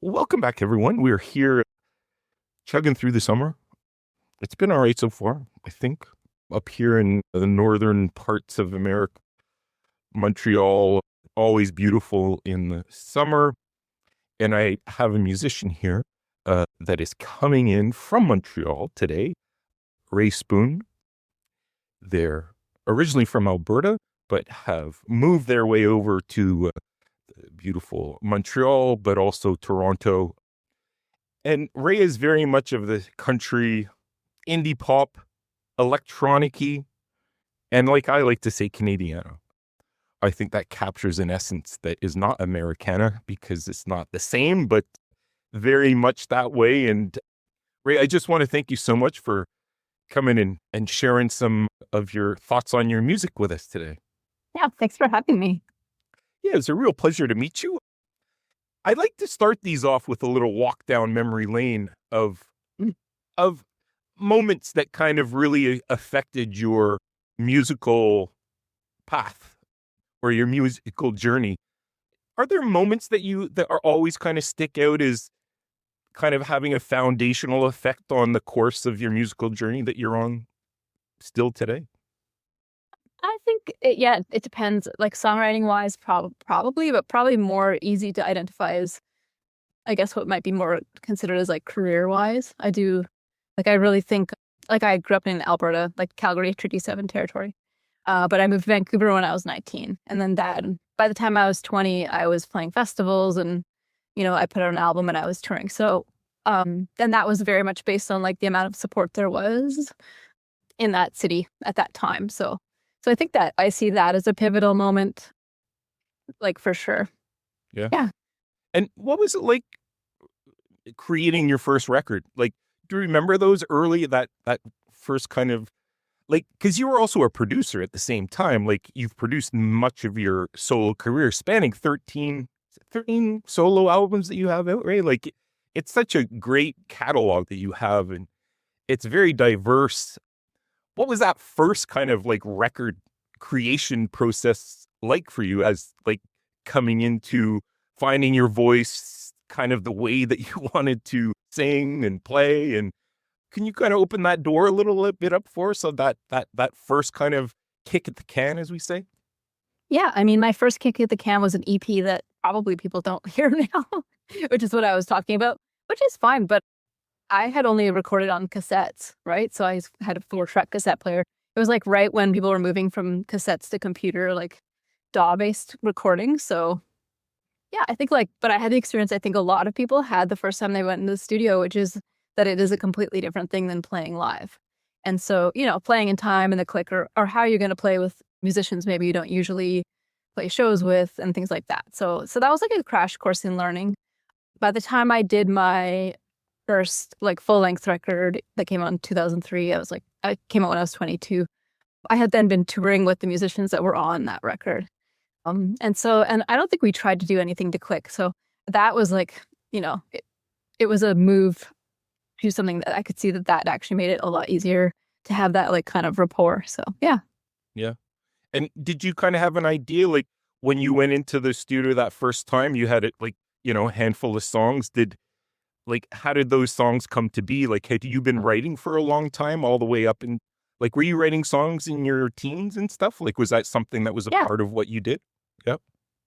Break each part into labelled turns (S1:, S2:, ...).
S1: Welcome back, everyone. We're here chugging through the summer. It's been all right so far, I think. Up here in the northern parts of America, Montreal, always beautiful in the summer. And I have a musician here that is coming in from Montreal today, Rae Spoon. They're originally from Alberta, but have moved their way over to beautiful Montreal, but also Toronto. And Rae is very much of the country, indie pop, electronic-y, and like I like to say, Canadiana. I think that captures an essence that is not Americana because it's not the same, but very much that way. And Rae, I just want to thank you so much for coming in and sharing some of your thoughts on your music with us today.
S2: Yeah, thanks for having me.
S1: Yeah, it's a real pleasure to meet you. I'd like to start these off with a little walk down memory lane of moments that kind of really affected your musical path or your musical journey. Are there moments that are always kind of stick out as kind of having a foundational effect on the course of your musical journey that you're on still today?
S2: I think, it depends. Like songwriting wise, probably, but probably more easy to identify as, I guess, what might be more considered as like career wise. I really think, like I grew up in Alberta, like Calgary, Treaty 7 territory. But I moved to Vancouver when I was 19. And then by the time I was 20, I was playing festivals and, I put out an album and I was touring. So then that was very much based on like the amount of support there was in that city at that time. So I think that I see that as a pivotal moment, like for sure.
S1: Yeah.
S2: Yeah.
S1: And what was it like creating your first record? Like, do you remember those early, that first kind of, like, because you were also a producer at the same time. Like, you've produced much of your solo career spanning 13 solo albums that you have out, right? Like, it's such a great catalog that you have, and it's very diverse. What was that first kind of like record creation process like for you, as like coming into finding your voice, kind of the way that you wanted to sing and play? And can you kind of open that door a little bit up for us of that first kind of kick at the can, as we say?
S2: Yeah. I mean, my first kick at the can was an EP that probably people don't hear now, which is what I was talking about, which is fine. But I had only recorded on cassettes, right? So I had a 4-track cassette player. It was like right when people were moving from cassettes to computer, like DAW-based recording. So yeah, I think but I had the experience I think a lot of people had the first time they went into the studio, which is that it is a completely different thing than playing live. And so, playing in time and the clicker, or how you're going to play with musicians maybe you don't usually play shows with and things like that. So that was like a crash course in learning. By the time I did my first like full-length record that came out in 2003, I came out when I was 22. I had then been touring with the musicians that were on that record. And I don't think we tried to do anything to click. So that was like, it was a move to something that I could see that actually made it a lot easier to have that like kind of rapport. So yeah.
S1: Yeah. And did you kind of have an idea, like when you went into the studio that first time, you had it like, a handful of songs? How did those songs come to be? Like, had you been writing for a long time, all the way up in, like, were you writing songs in your teens and stuff? Like, was that something that was a
S2: Yeah.
S1: part of what you did? Yep.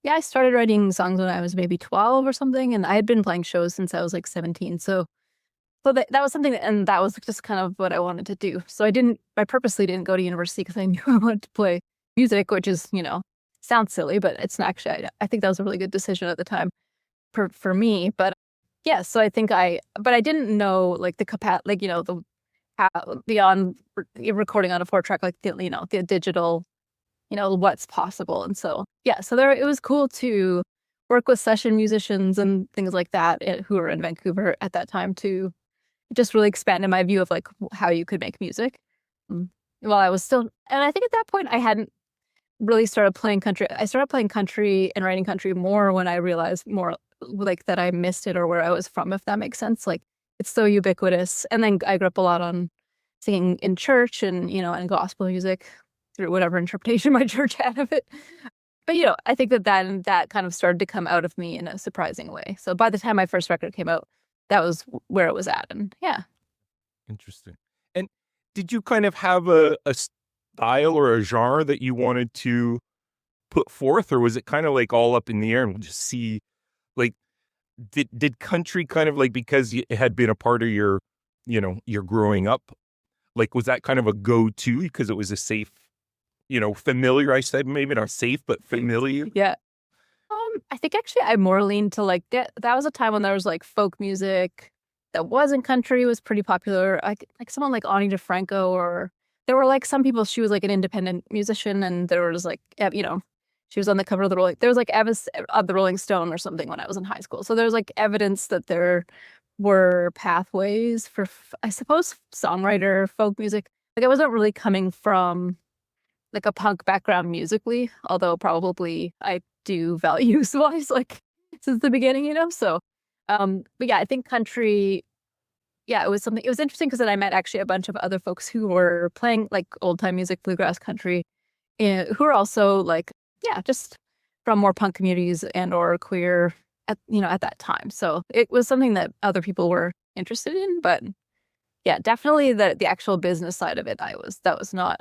S2: Yeah, I started writing songs when I was maybe 12 or something, and I had been playing shows since I was like 17. So that was something, and that was just kind of what I wanted to do. So I purposely didn't go to university because I knew I wanted to play music, which is, sounds silly, but it's not actually, I think that was a really good decision at the time for me. But yeah, so I think but I didn't know like the capacity, like, beyond recording on a 4-track, like the digital, what's possible. And so, yeah, so it was cool to work with session musicians and things like that who were in Vancouver at that time to just really expanded my view of like how you could make music. While I was still, and I think at that point I hadn't really started playing country. I started playing country and writing country more when I realized more like that I missed it or where I was from, if that makes sense. Like it's so ubiquitous. And then I grew up a lot on singing in church and, and gospel music through whatever interpretation my church had of it. But I think that kind of started to come out of me in a surprising way. So by the time my first record came out, that was where it was at. And yeah.
S1: Interesting. And did you kind of have a style or a genre that you wanted to put forth, or was it kind of like all up in the air and we'll just see, like, did country kind of like, because it had been a part of your, your growing up, like, was that kind of a go-to because it was a safe, familiar, I said, maybe not safe, but familiar?
S2: Yeah. I think actually I more leaned to like that was a time when there was like folk music that wasn't country was pretty popular. Like someone like Ani DeFranco, or there were like some people, she was like an independent musician, and there was like, she was on the cover of the there was like of the Rolling Stone or something when I was in high school. So there's like evidence that there were pathways for, I suppose, songwriter, folk music. Like I wasn't really coming from like a punk background musically, although probably I do values wise, like since the beginning, So, but yeah, I think country, it was interesting because then I met actually a bunch of other folks who were playing like old time music, bluegrass, country, and who are also like, just from more punk communities and or queer at that time. So it was something that other people were interested in, but yeah, definitely the actual business side of it, that was not.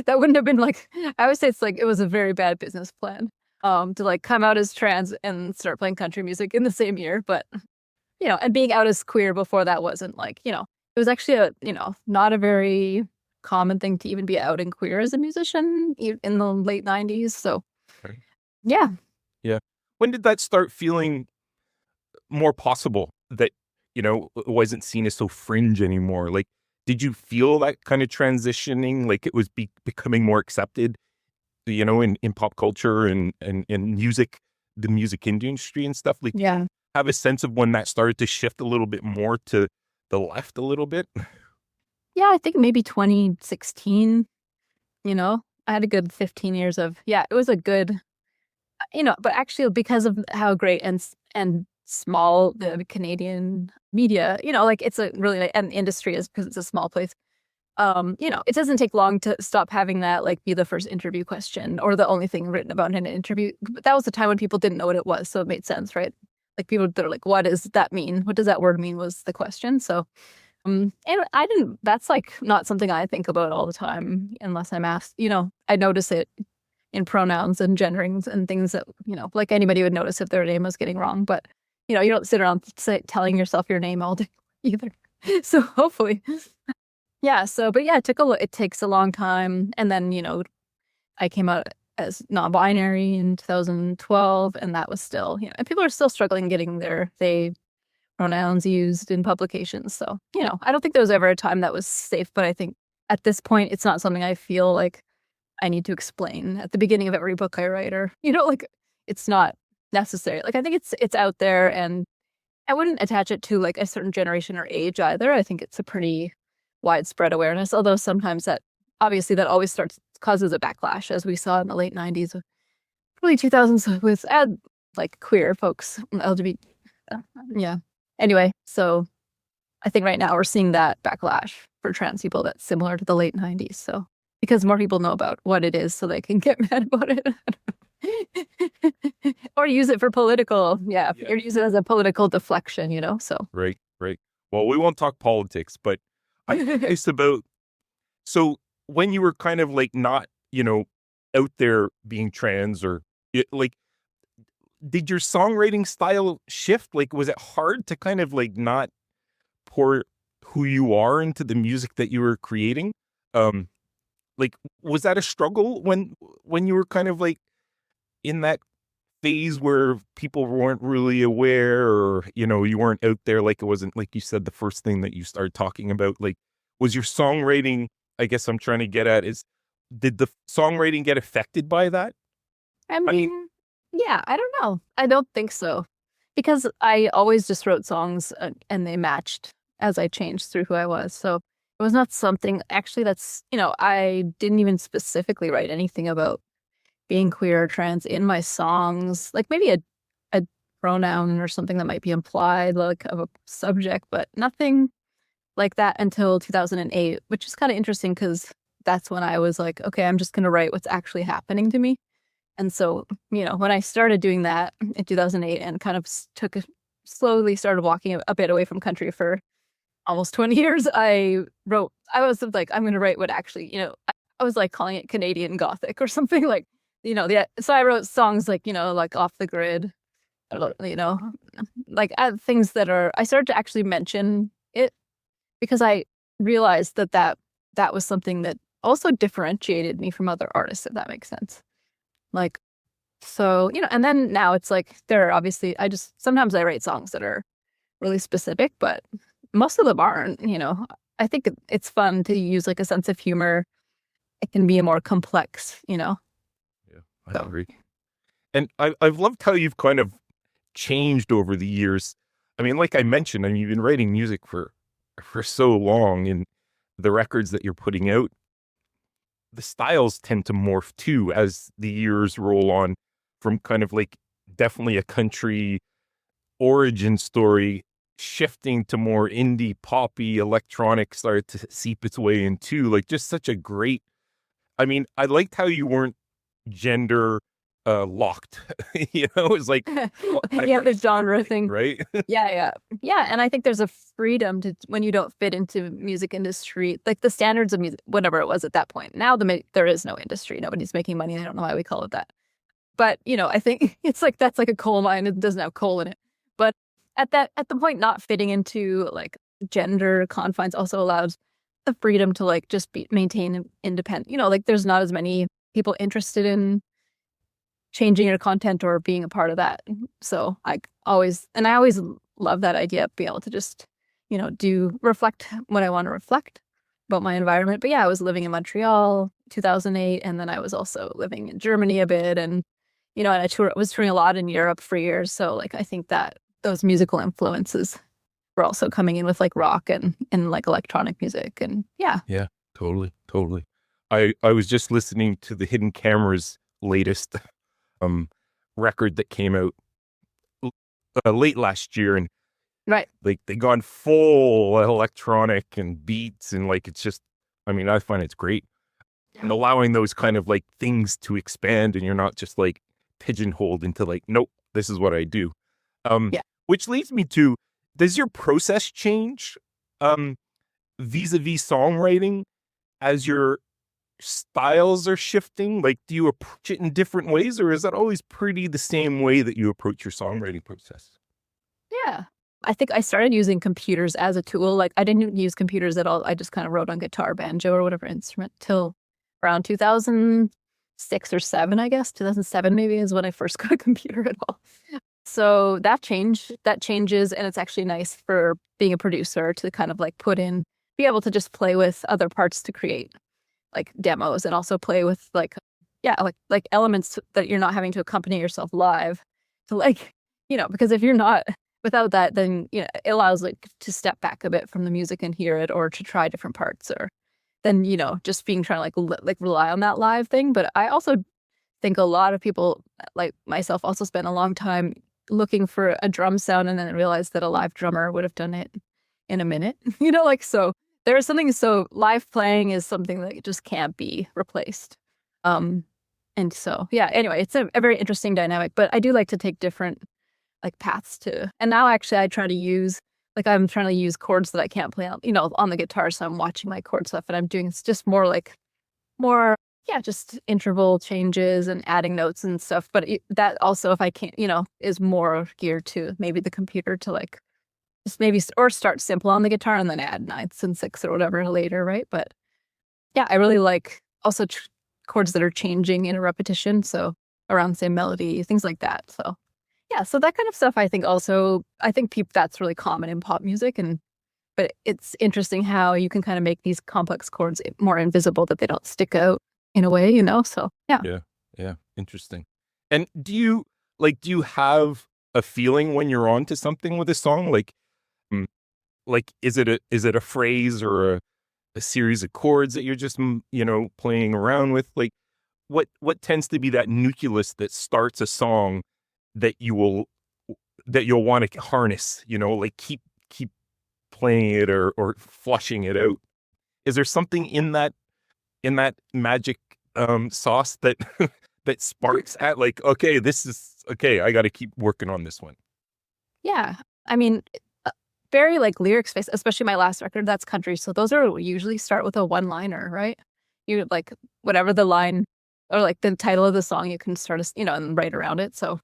S2: That wouldn't have been like, I would say it's like it was a very bad business plan to like come out as trans and start playing country music in the same year. But and being out as queer before that wasn't like, it was actually a not a very common thing to even be out and queer as a musician in the late 90s. So
S1: Okay.
S2: yeah.
S1: When did that start feeling more possible, that it wasn't seen as so fringe anymore? Like, did you feel that kind of transitioning, like it was becoming more accepted, in pop culture and music, the music industry and stuff? Like,
S2: Yeah.
S1: have a sense of when that started to shift a little bit more to the left a little bit?
S2: Yeah, I think maybe 2016, I had a good 15 years of, it was a good, but actually because of how great and small the Canadian media, like it's a really, and industry is because it's a small place. It doesn't take long to stop having that like be the first interview question or the only thing written about in an interview. But that was the time when people didn't know what it was, so it made sense, right? Like people that are like, what does that mean? What does that word mean? Was the question. So, and I didn't. That's like not something I think about all the time unless I'm asked. I notice it in pronouns and genderings and things that like anybody would notice if their name was getting wrong. But you don't sit around telling yourself your name all day either. So hopefully. Yeah. So, but yeah, it takes a long time. And then, I came out as non-binary in 2012, and that was still, and people are still struggling getting their they pronouns used in publications. So, I don't think there was ever a time that was safe, but I think at this point, it's not something I feel like I need to explain at the beginning of every book I write, or, like it's not necessary. Like, I think it's out there, and I wouldn't attach it to like a certain generation or age either. I think it's a pretty widespread awareness, although sometimes that always causes a backlash, as we saw in the late 90s, early 2000s with like queer folks, LGBT. Yeah. Anyway, so I think right now we're seeing that backlash for trans people that's similar to the late 90s. So because more people know about what it is, so they can get mad about it. Or use it for political. Yeah. Or use it as a political deflection, so.
S1: Right. Well, we won't talk politics, but it's about, so when you were kind of like not, out there being trans, or like, did your songwriting style shift? Like, was it hard to kind of like not pour who you are into the music that you were creating? Like, was that a struggle when you were kind of like in that phase where people weren't really aware, or, you weren't out there, like it wasn't, like you said, the first thing that you started talking about? Like, was your songwriting, I guess I'm trying to get at is, did the songwriting get affected by that?
S2: I mean, yeah, I don't know. I don't think so. Because I always just wrote songs and they matched as I changed through who I was. So it was not something actually that's, I didn't even specifically write anything about being queer or trans in my songs. Like maybe a pronoun or something that might be implied, like of a subject, but nothing like that until 2008, which is kind of interesting because that's when I was like, okay, I'm just going to write what's actually happening to me. And so, when I started doing that in 2008 and kind of slowly started walking a bit away from country for almost 20 years, I was like, I'm going to write what actually, I was like calling it Canadian Gothic or something like, so I wrote songs like, like Off the Grid, like things I started to actually mention it because I realized that was something that also differentiated me from other artists, if that makes sense. Like, so, and then now it's like, there are obviously, sometimes I write songs that are really specific, but most of them aren't, I think it's fun to use like a sense of humor. It can be a more complex,
S1: Yeah, I agree. And I've loved how you've kind of changed over the years. I mean, like I mentioned, you've been writing music for so long, and the records that you're putting out, the styles tend to morph too as the years roll on, from kind of like definitely a country origin story shifting to more indie poppy electronic started to seep its way into like just such a great. I mean, I liked how you weren't gender locked. It's like
S2: the genre thing,
S1: right?
S2: yeah. And I think there's a freedom to when you don't fit into music industry, like the standards of music, whatever it was at that point. Now there is no industry, nobody's making money. I don't know why we call it that, but I think it's like that's like a coal mine. It doesn't have coal in it, but at the point, not fitting into like gender confines also allows the freedom to like just maintain independent. Like there's not as many people interested in changing your content or being a part of that. So I always love that idea of being able to just, reflect what I want to reflect about my environment. But yeah, I was living in Montreal 2008, and then I was also living in Germany a bit, and and I was touring a lot in Europe for years. So like I think that those musical influences were also coming in with like rock and like electronic music, and yeah.
S1: Yeah, totally. I was just listening to the Hidden Camera's latest record that came out late last year, and
S2: Right.
S1: like they gone full electronic and beats, and like it's just, I mean, I find it's great, and allowing those kind of like things to expand, and you're not just like pigeonholed into like, nope, this is what I do.
S2: Yeah.
S1: Which leads me to, does your process change vis-a-vis songwriting as your styles are shifting? Like, do you approach it in different ways, or is that always pretty the same way that you approach your songwriting process?
S2: Yeah. I think I started using computers as a tool. Like I didn't use computers at all. I just kind of wrote on guitar, banjo, or whatever instrument till around 2006 or 7, I guess. 2007 maybe is when I first got a computer at all. So that changes, and it's actually nice for being a producer to kind of like be able to just play with other parts to create like demos, and also play with like, yeah, like elements that you're not having to accompany yourself live to like, because if you're not without that, then, it allows like to step back a bit from the music and hear it, or to try different parts, or then, just trying to like rely on that live thing. But I also think a lot of people like myself also spent a long time looking for a drum sound, and then realized that a live drummer would have done it in a minute, like, so there's something, so live playing is something that just can't be replaced. And so, yeah, anyway, it's a very interesting dynamic, but I do like to take different like paths and now actually I'm trying to use chords that I can't play on, on the guitar. So I'm watching my chord stuff, and I'm doing, it's just more, yeah, just interval changes and adding notes and stuff. But that also, if I can't, is more geared to maybe the computer to like, just maybe, or start simple on the guitar and then add ninths and sixths or whatever later, right? But yeah, I really like also chords that are changing in a repetition, so around the same melody, things like that. So yeah, so that kind of stuff, I think that's really common in pop music, but it's interesting how you can kind of make these complex chords more invisible, that they don't stick out in a way, So
S1: Yeah, interesting. And do you have a feeling when you're on to something with a song? Like, is it a phrase or a series of chords that you're just, playing around with? Like, what tends to be that nucleus that starts a song that you'll want to harness, like keep playing it or flushing it out? Is there something in that magic sauce that that sparks at like, okay, this is okay. I got to keep working on this one.
S2: Yeah. I mean, very like lyrics based, especially my last record, that's country. So those are usually start with a one-liner, right? You like whatever the line or like the title of the song, you can start and write around it. So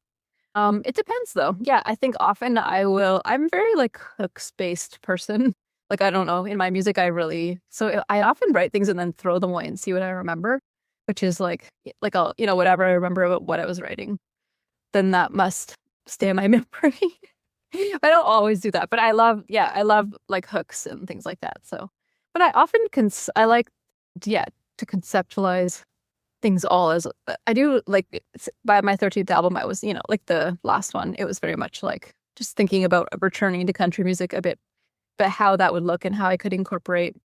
S2: it depends though. Yeah, I think often I'm very like hooks based person. Like I don't know, in my music I often write things and then throw them away and see what I remember, which is like I'll, whatever I remember about what I was writing, then that must stay in my memory. I don't always do that, but I love like hooks and things like that. So, but I often I like, to conceptualize things all as I do. Like by my 13th album, I was, like the last one, it was very much like just thinking about returning to country music a bit, but how that would look and how I could incorporate,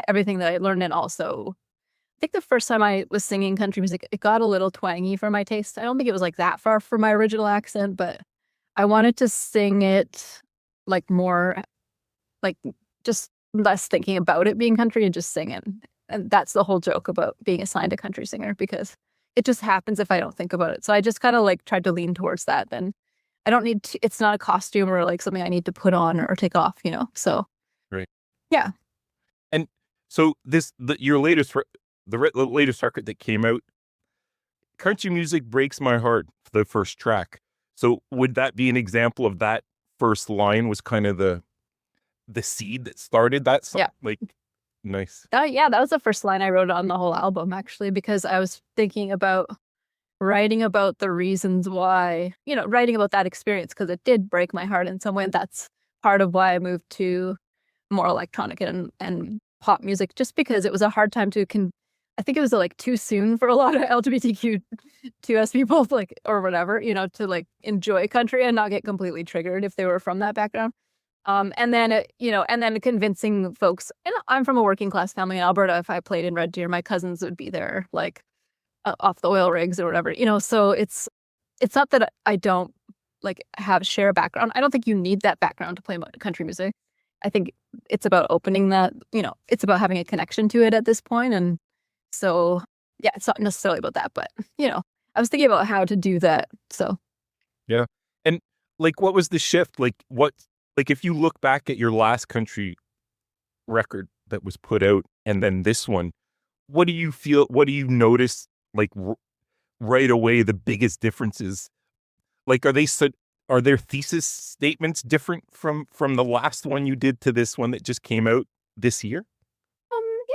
S2: everything that I learned. And also, I think the first time I was singing country music, it got a little twangy for my taste. I don't think it was like that far from my original accent, but I wanted to sing it like more, like just less thinking about it being country and just sing it. And that's the whole joke about being assigned a country singer, because it just happens if I don't think about it. So I just kind of like tried to lean towards that. Then I don't need to, it's not a costume or like something I need to put on or take off, So,
S1: Right.
S2: Yeah.
S1: And so your latest, the latest record that came out, Country Music Breaks My Heart, the first track. So would that be an example of that first line was kind of the seed that started that song?
S2: Yeah.
S1: Like, nice.
S2: That was the first line I wrote on the whole album, actually, because I was thinking about writing about the reasons why, writing about that experience, because it did break my heart in some way. That's part of why I moved to more electronic and pop music, just because it was a hard time I think it was like too soon for a lot of LGBTQ2S people, like, or whatever, to like enjoy country and not get completely triggered if they were from that background. And then convincing folks, and I'm from a working class family in Alberta. If I played in Red Deer, my cousins would be there, like off the oil rigs or whatever, so it's not that I don't like share a background. I don't think you need that background to play country music. I think it's about opening that, it's about having a connection to it at this point. And so, yeah, it's not necessarily about that, but, I was thinking about how to do that. So,
S1: yeah. And like, what was the shift? Like, if you look back at your last country record that was put out and then this one, what do you notice, like, right away, the biggest differences? Like, are there thesis statements different from the last one you did to this one that just came out this year?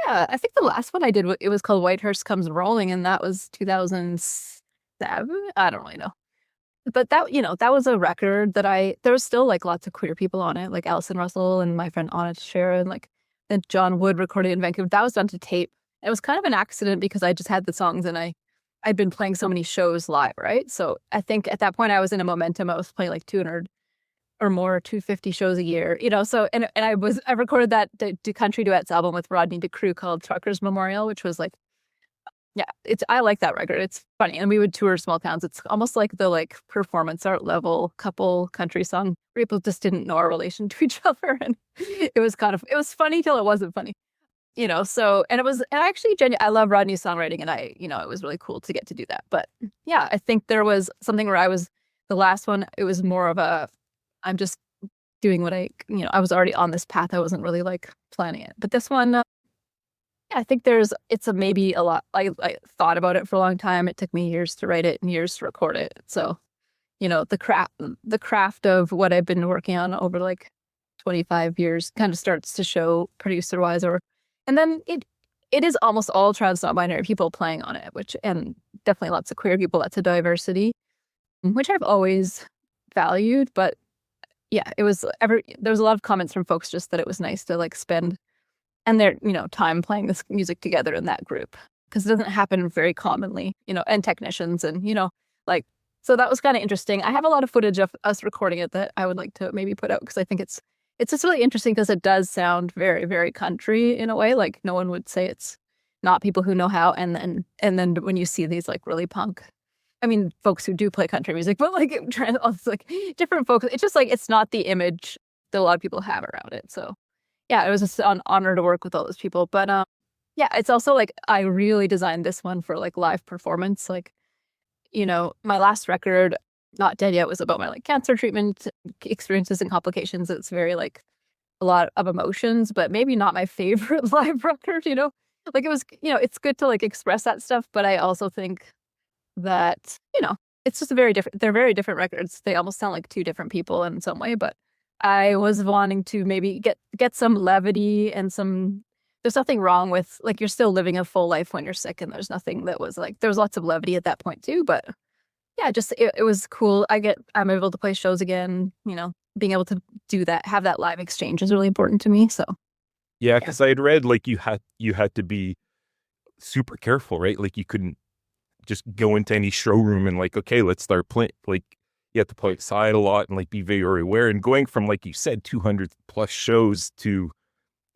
S2: Yeah, I think the last one I did, it was called Whitehurst Comes Rolling, and that was 2007. I don't really know. But that was a record that there was still like lots of queer people on it, like Alison Russell and my friend Anna Teixeira, and like then John Wood recorded in Vancouver. That was done to tape. It was kind of an accident because I just had the songs and I'd been playing so many shows live, right? So I think at that point I was in a momentum. I was playing like 200 or more, 250 shows a year, so, and I recorded that country duets album with Rodney DeCrew called Truckers Memorial, which was like, yeah, I like that record. It's funny. And we would tour small towns. It's almost like the like performance art level couple country song where people just didn't know our relation to each other. And it was funny till it wasn't funny, so, and I actually I love Rodney's songwriting, and it was really cool to get to do that. But yeah, I think there was something where the last one, it was more of I'm just doing what I was already on this path. I wasn't really like planning it. But this one, I think it's maybe a lot. I thought about it for a long time. It took me years to write it and years to record it. So, the craft of what I've been working on over like 25 years kind of starts to show producer wise, and then it is almost all trans non-binary people playing on it, and definitely lots of queer people, lots of diversity, which I've always valued. But yeah, there was a lot of comments from folks just that it was nice to like spend and their time playing this music together in that group, because it doesn't happen very commonly, and technicians and like, so that was kind of interesting. I have a lot of footage of us recording it that I would like to maybe put out, because I think it's just really interesting because it does sound very, very country in a way. Like no one would say it's not people who know how, and then when you see these like really punk, I mean, folks who do play country music, but like it's like different folks. It's just like it's not the image that a lot of people have around it. So yeah, it was just an honor to work with all those people. But yeah, it's also like I really designed this one for like live performance. Like my last record, Not Dead Yet, was about my like cancer treatment experiences and complications. It's very like a lot of emotions, but maybe not my favorite live record, Like it was, it's good to like express that stuff, but I also think that, it's just they're very different records. They almost sound like two different people in some way, but I was wanting to maybe get some levity and there's nothing wrong with like you're still living a full life when you're sick, and there's nothing that was like there was lots of levity at that point too, but yeah, just it was cool. I'm able to play shows again, being able to do that, have that live exchange is really important to me. So
S1: Yeah, because I had read like you had to be super careful, right? Like you couldn't just go into any showroom and like, okay, let's start playing. Like you have to play outside a lot and like be very aware. And going from, like you said, 200 plus shows to,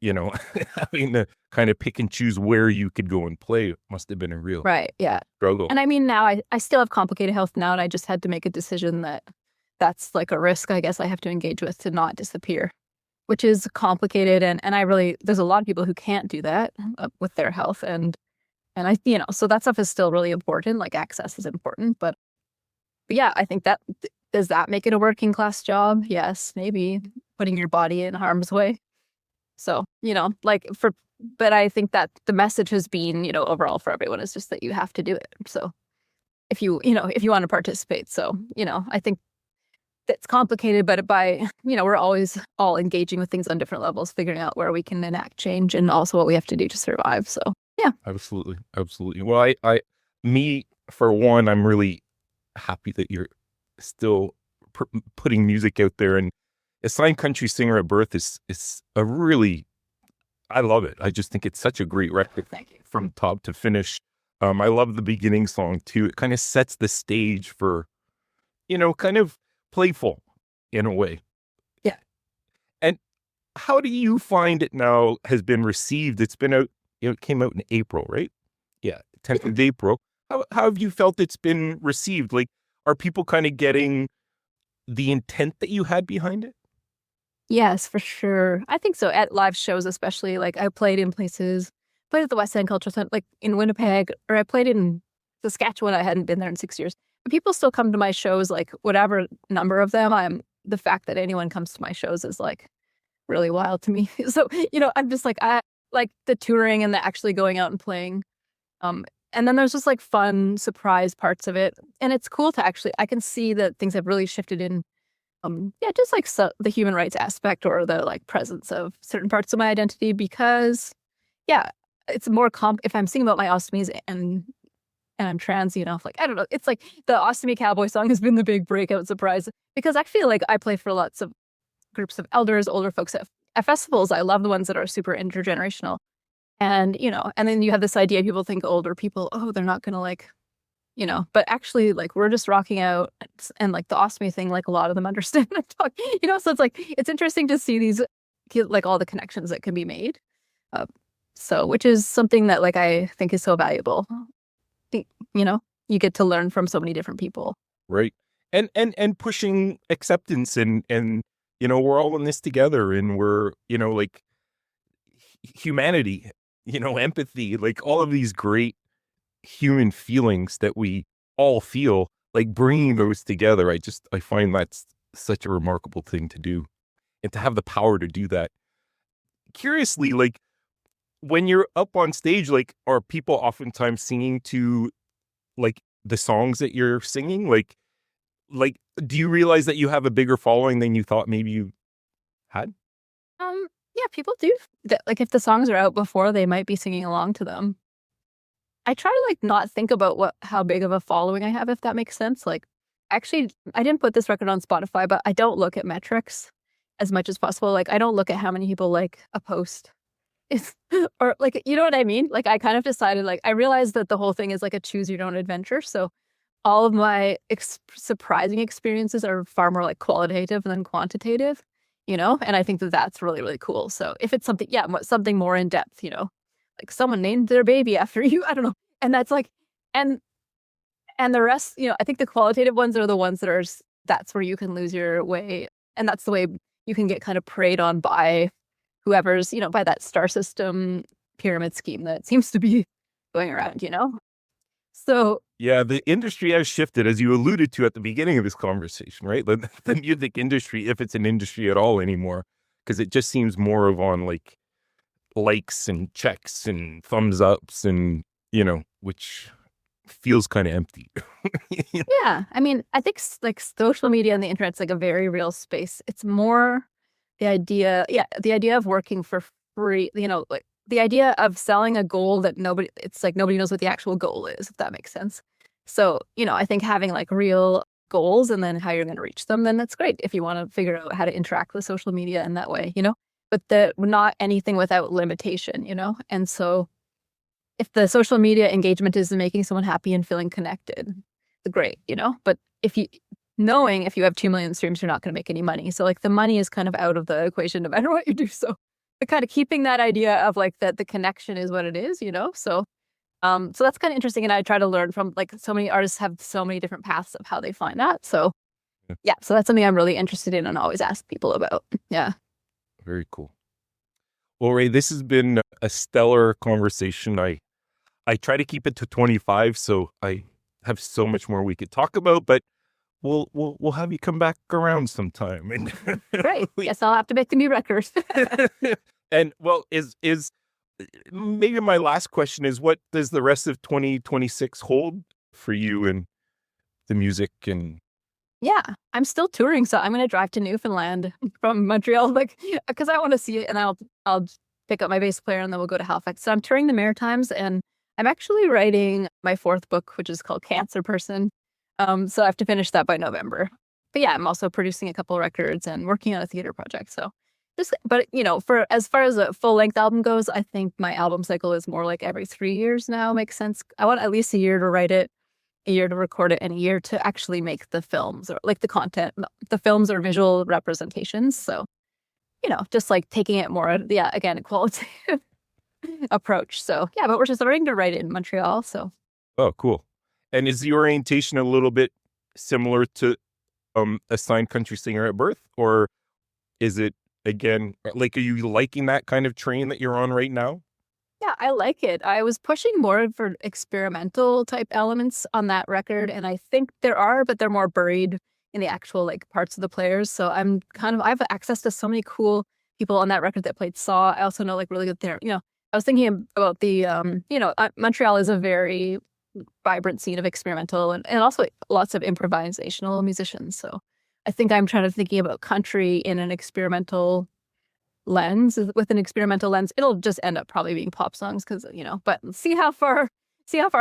S1: having to kind of pick and choose where you could go and play must have been a real
S2: right, yeah,
S1: struggle.
S2: and I mean now I still have complicated health now, and I just had to make a decision that that's like a risk I guess I have to engage with to not disappear, which is complicated, and there's a lot of people who can't do that with their health, and I so that stuff is still really important. Like access is important, but yeah, I think that does that make it a working class job? Yes, maybe putting your body in harm's way. So, but I think that the message has been, overall for everyone is just that you have to do it. So if you want to participate. So, I think that's complicated, but we're always all engaging with things on different levels, figuring out where we can enact change and also what we have to do to survive. So, yeah.
S1: Absolutely. Absolutely. Well, me, for one, I'm really happy that you're still putting music out there, and Assigned Country Singer at Birth is a really, I love it. I just think it's such a great record.
S2: Thank you.
S1: From top to finish. I love the beginning song too. It kind of sets the stage for, kind of playful in a way.
S2: Yeah.
S1: And how do you find it now has been received? It's been out, it came out in April, right? Yeah, 10th of April. How have you felt it's been received? Like, are people kind of getting the intent that you had behind it?
S2: Yes, for sure. I think so. At live shows, especially, like I played in places, played at the West End Cultural Center, like in Winnipeg, or I played in Saskatchewan. I hadn't been there in 6 years. But people still come to my shows, like whatever number of them. The fact that anyone comes to my shows is like really wild to me. So, I'm just like, I like the touring and the actually going out and playing. And then there's just like fun surprise parts of it. And it's cool to I can see that things have really shifted in just like the human rights aspect or the like presence of certain parts of my identity, because it's more if I'm singing about my ostomies and I'm trans, like I don't know, it's like the Ostomy Cowboy song has been the big breakout surprise, because I feel like I play for lots of groups of elders, older folks at festivals. I love the ones that are super intergenerational, and and then you have this idea, people think older people, oh, they're not gonna like, but actually, like, we're just rocking out, and like the ostomy thing, like a lot of them understand and talk, so it's like, it's interesting to see these, like all the connections that can be made. So, which is something that like, I think is so valuable. You get to learn from so many different people.
S1: Right. And pushing acceptance and, we're all in this together, and we're, like humanity, empathy, like all of these great human feelings that we all feel, like bringing those together. I find that's such a remarkable thing to do, and to have the power to do that. Curiously, like when you're up on stage, like are people oftentimes singing to like the songs that you're singing? Like do you realize that you have a bigger following than you thought maybe you had?
S2: Yeah, people do that. Like if the songs are out before, they might be singing along to them. I try to like not think about how big of a following I have, if that makes sense. Like, actually, I didn't put this record on Spotify, but I don't look at metrics as much as possible. Like, I don't look at how many people like a post. Or like, you know what I mean? Like, I kind of decided, like, I realized that the whole thing is like a choose your own adventure. So all of my surprising experiences are far more like qualitative than quantitative, and I think that that's really, really cool. So if it's something, something more in depth, like someone named their baby after you, I don't know. And that's like, and the rest, I think the qualitative ones are the ones that's where you can lose your way. And that's the way you can get kind of preyed on by whoever's, by that star system pyramid scheme that seems to be going around, So
S1: Yeah, the industry has shifted, as you alluded to at the beginning of this conversation, right? The music industry, if it's an industry at all anymore, because it just seems more of on like likes and checks and thumbs ups and, which feels kind of empty.
S2: yeah, I mean, I think like social media and the internet's like a very real space. It's more the idea of working for free, like the idea of selling a goal that it's like nobody knows what the actual goal is, if that makes sense. So, I think having like real goals and then how you're going to reach them, then that's great if you want to figure out how to interact with social media in that way, but not anything without limitation, And so if the social media engagement is making someone happy and feeling connected, great, but if you have 2 million streams, you're not going to make any money. So like the money is kind of out of the equation no matter what you do. So but kind of keeping that idea of like that the connection is what it is, So so that's kind of interesting. And I try to learn from like so many artists have so many different paths of how they find that. So yeah, so that's something I'm really interested in and always ask people about. Yeah.
S1: Very cool. Well, Rae, this has been a stellar conversation. I try to keep it to 25, so I have so much more we could talk about, but we'll have you come back around sometime. And
S2: Great. Yes, I'll have to make the new records.
S1: And well, is maybe my last question is, what does the rest of 2026 hold for you and the music? And
S2: yeah, I'm still touring, so I'm going to drive to Newfoundland from Montreal, like because I want to see it, and I'll pick up my bass player, and then we'll go to Halifax. So I'm touring the Maritimes, and I'm actually writing my 4th book, which is called Cancer Person. So I have to finish that by November. But yeah, I'm also producing a couple of records and working on a theater project. So but for as far as a full length album goes, I think my album cycle is more like every 3 years now. Makes sense. I want at least a year to write it, a year to record it, and a year to actually make the films or like the content. The films are visual representations. So, just like taking it more, again, a qualitative approach. So yeah, but we're just starting to write it in Montreal. So.
S1: oh, cool. And is the orientation a little bit similar to assigned country singer at birth, or is it again like, are you liking that kind of train that you're on right now?
S2: Yeah, I like it. I was pushing more for experimental type elements on that record, and I think there are, but they're more buried in the actual like parts of the players. So I have access to so many cool people on that record that played saw. I also know like really good there. I was thinking about the Montreal is a very vibrant scene of experimental and also lots of improvisational musicians. So I think I'm thinking about country in an experimental lens. With an experimental lens, it'll just end up probably being pop songs because, but see how far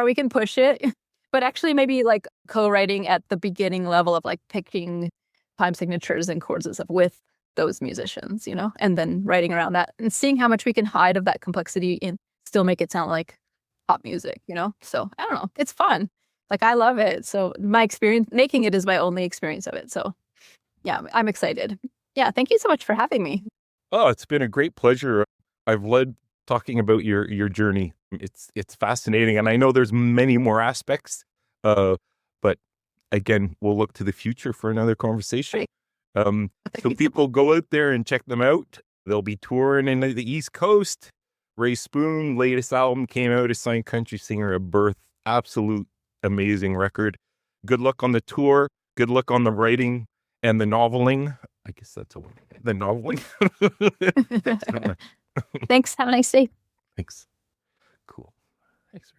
S2: we can push it. But actually maybe like co-writing at the beginning level of like picking time signatures and chords and stuff with those musicians, and then writing around that and seeing how much we can hide of that complexity and still make it sound like pop music, So I don't know. It's fun. Like I love it. So my experience making it is my only experience of it. So yeah, I'm excited. Yeah. Thank you so much for having me.
S1: Oh, it's been a great pleasure. I've loved talking about your journey. It's fascinating, and I know there's many more aspects. But again, we'll look to the future for another conversation.
S2: Right.
S1: So people go out there and check them out. They'll be touring in the East Coast. Rae Spoon, latest album came out, Assigned Country Singer at Birth. Absolute amazing record. Good luck on the tour. Good luck on the writing and the noveling. I guess that's the noveling.
S2: Thanks. Have a nice day.
S1: Thanks. Cool. Thanks.